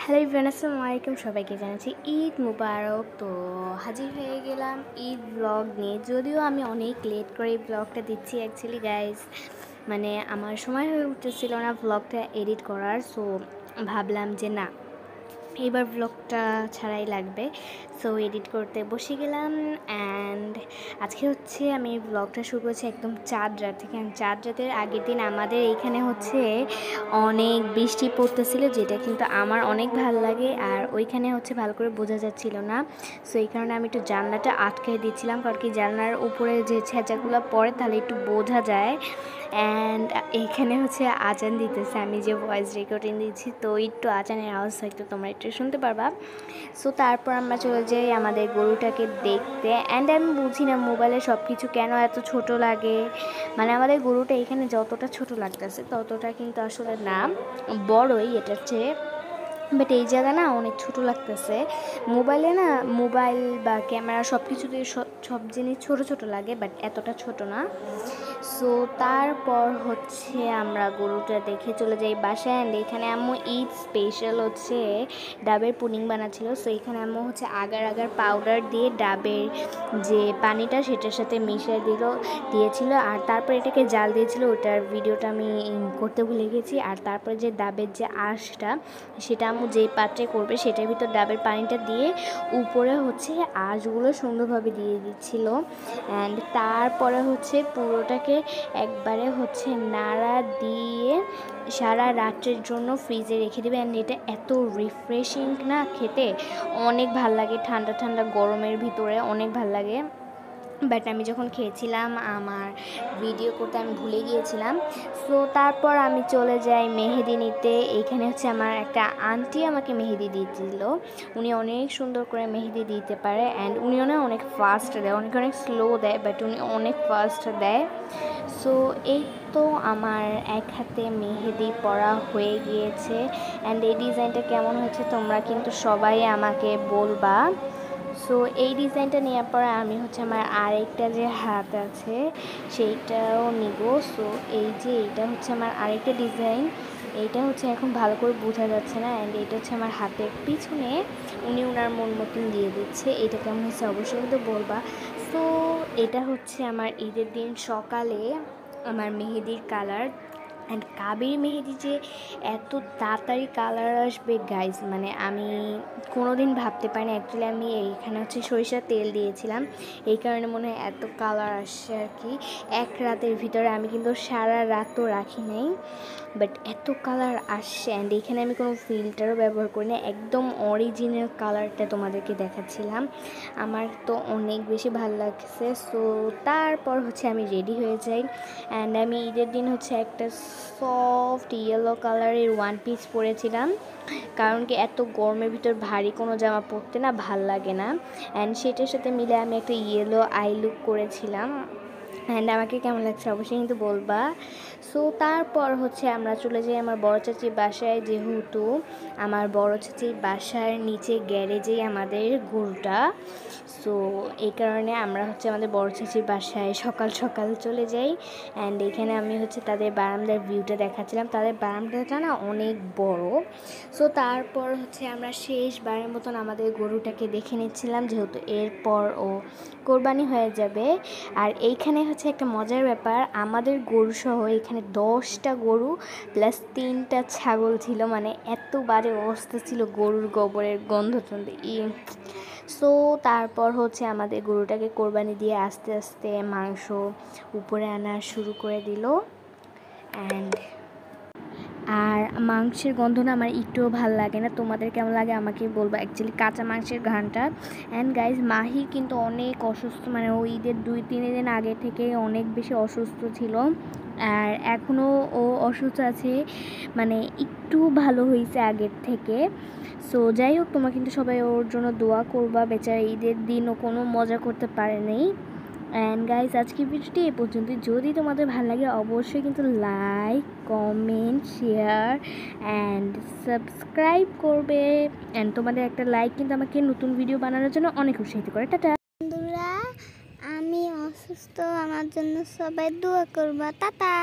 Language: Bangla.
হ্যালো এভরিওয়ান, আসসালামু আলাইকুম। সবাইকে জানাচ্ছি ঈদ মুবারক। তো হাজির হয়ে গেলাম ঈদ ব্লগ নিয়ে। যদিও আমি অনেক লেট করে এই ব্লগটা দিচ্ছি অ্যাকচুয়ালি গাইজ, মানে আমার সময় হয়ে উঠতেছিল না ব্লগটা এডিট করার। সো ভাবলাম যে না, এইবার ব্লগটা ছাড়াই লাগবে। সো এডিট করতে বসে গেলাম। অ্যান্ড আজকে হচ্ছে আমি ব্লগটা শুরু করছি একদম চাঁদ রাত থেকে। চাঁদ রাতের আগের দিন আমাদের এইখানে হচ্ছে অনেক বৃষ্টি পড়তেছিল, যেটা কিন্তু আমার অনেক ভালো লাগে। আর ওইখানে হচ্ছে ভালো করে বোঝা যাচ্ছিল না, সো এই কারণে আমি একটু জানলাটা আটকে দিয়েছিলাম, কারণ কি জানলার উপরে যে ছেঁচাগুলো পড়ে তাহলে একটু বোঝা যায়। অ্যান্ড এখানে হচ্ছে আজান দিতেছে, আমি যে ভয়েস রেকর্ডিং দিচ্ছি, তো একটু আজানের আওয়াজ হয়তো তোমরা একটু শুনতে পারবা। সো তারপর আমরা চলে যাই আমাদের গরুটাকে দেখতে। অ্যান্ড আমি বুঝি না মোবাইলে সব কিছু কেন এত ছোট লাগে। মানে আমাদের গরুটা এখানে যতটা ছোট লাগতেছে ততটা কিন্তু আসলে না, বড়ই এটার চেয়ে। বাট এই জায়গা না অনেক ছোটো লাগতেছে। মোবাইলে না, মোবাইল বা ক্যামেরা সব কিছুতে সব জিনিস ছোট ছোট লাগে, বাট এতটা ছোট না। সো তারপর হচ্ছে আমরা গরুটা দেখে চলে যাই বাসায়। অ্যান্ড এখানে আম্মু ঈদ স্পেশাল হচ্ছে ডাবের পুডিং বানাচ্ছিল। সো এখানে আম্মু হচ্ছে আগার আগার পাউডার দিয়ে ডাবের যে পানিটা সেটার সাথে মিশিয়ে দিয়েছিল, আর তারপর এটাকে জাল দিয়েছিল। ওটার ভিডিওটা আমি করতে ভুলে গেছি। আর তারপরে যে ডাবের যে আঁশটা, সেটা আম্মু যেই পাত্রে করবে সেটার ভিতর ডাবের পানিটা দিয়ে উপরে হচ্ছে আঁশগুলো সুন্দরভাবে দিয়ে দিচ্ছিল। অ্যান্ড তারপরে হচ্ছে পুরোটাকে একবারে হচ্ছে নাড়া দিয়ে সারা রাত্রের জন্য ফ্রিজে রেখে দেবে। অ্যান্ড এটা এত রিফ্রেশিং না, খেতে অনেক ভাল লাগে, ঠান্ডা ঠান্ডা গরমের ভিতরে অনেক ভাল লাগে। বাট আমি যখন খেয়েছিলাম আমার ভিডিও করতে আমি ভুলে গিয়েছিলাম। সো তারপর আমি চলে যাই মেহেদি নিতে। এইখানে হচ্ছে আমার একটা আন্টি আমাকে মেহেদি দিয়েছিল। উনি অনেক সুন্দর করে মেহেদি দিতে পারে। অ্যান্ড উনিও না অনেক ফাস্ট দেয়, অনেক অনেক স্লো দেয়, বাট উনি অনেক ফাস্ট দেয়। সো এই তো আমার এক হাতে মেহেদি পরা হয়ে গিয়েছে। অ্যান্ড এই ডিজাইনটা কেমন হয়েছে তোমরা কিন্তু সবাই আমাকে বলবা। সো এই ডিজাইনটা নেওয়ার পরে আমি হচ্ছে আমার আরেকটা যে হাত আছে সেইটাও নিব। সো এই যে এইটা হচ্ছে আমার আরেকটা ডিজাইন, এইটা হচ্ছে এখন ভালো করে বোঝা যাচ্ছে না। অ্যান্ড এটা হচ্ছে আমার হাতের পিছনে, উনি ওনার মন মতন দিয়ে দিচ্ছে। এটা কেমন হচ্ছে অবশ্যই কিন্তু বলবা। সো এটা হচ্ছে আমার ঈদের দিন সকালে আমার মেহেদির কালার। অ্যান্ড কাবেরি মেহেদি যে এত তাড়াতাড়ি কালার আসবে গাইজ, মানে আমি কোনো দিন ভাবতে পারিনি। অ্যাকচুয়ালি আমি এইখানে হচ্ছে সরিষার তেল দিয়েছিলাম, এই কারণে মনে হয় এত কালার আসছে আর কি এক রাতের ভিতরে। আমি কিন্তু সারা রাতও রাখি নাই, বাট এত কালার আসছে। অ্যান্ড এখানে আমি কোনো ফিল্টারও ব্যবহার করি না, একদম অরিজিনাল কালারটা তোমাদেরকে দেখাচ্ছিলাম। আমার তো অনেক বেশি ভালো লাগছে। সো তারপর হচ্ছে আমি রেডি হয়ে যাই। অ্যান্ড আমি ঈদের দিন হচ্ছে একটা সফট ইয়েলো কালারের ওয়ান পিস পরেছিলাম, কারণ কি এত গরমের ভিতর ভারী কোনো জামা পরতে না ভাল লাগে না। অ্যান্ড সেটার সাথে মিলে আমি একটা ইয়েলো আই লুক করেছিলাম। অ্যান্ড আমাকে কেমন লাগছে অবশ্যই কিন্তু বলবা। সো তারপর হচ্ছে আমরা চলে যাই আমার বড় চাচির বাসায়, যেহেতু আমার বড় চাচির বাসার নিচে গ্যারেজেই আমাদের গরুটা। সো এই কারণে আমরা হচ্ছে আমাদের বড় চাচির বাসায় সকাল সকাল চলে যাই। অ্যান্ড এখানে আমি হচ্ছে তাদের বারান্দার ভিউটা দেখাচ্ছিলাম। তাদের বারান্দাটা না অনেক বড়। সো তারপর হচ্ছে আমরা শেষবারের মতন আমাদের গরুটাকে দেখে নিচ্ছিলাম, যেহেতু এরপর ও কোরবানি হয়ে যাবে। আর এইখানে হচ্ছে একটা মজার ব্যাপার, আমাদের গরু সহ এখানে 10টা গরু প্লাস 3টা ছাগল ছিল। মানে এত বাজে অবস্থা ছিল গরুর গোবরের গন্ধ টন্ধ। সো তারপর হচ্ছে আমাদের গরুটাকে কোরবানি দিয়ে আস্তে আস্তে মাংস উপরে আনা শুরু করে দিল। অ্যান্ড আর মাংসের গন্ধ না আমার একটুও ভালো লাগে না, তোমাদের কেমন লাগে আমাকে বলবো অ্যাকচুয়ালি কাঁচা মাংসের ঘ্রাণটা। অ্যান্ড গাইজ মাহি কিন্তু অনেক অসুস্থ, মানে ও ঈদের 2-3 দিন আগে থেকে অনেক বেশি অসুস্থ ছিল। আর এখনও ও অসুস্থ আছে, মানে একটু ভালো হয়েছে আগের থেকে। সো যাই হোক, তোমরা কিন্তু সবাই ওর জন্য দোয়া করবা, বেচারা ঈদের দিন ও কোনো মজা করতে পারেনি। অ্যান্ড গাইজ আজকে ভিডিওটি এ পর্যন্ত। যদি তোমাদের ভালো লাগে অবশ্যই কিন্তু like, comment, share and subscribe করবে। অ্যান্ড তোমাদের একটা লাইক কিন্তু আমাকে নতুন ভিডিও বানানোর জন্য অনেক উৎসাহিত করে। টাটা বন্ধুরা, আমি অসুস্থ, আমার জন্য সবাই দোয়া করবা। টাটা।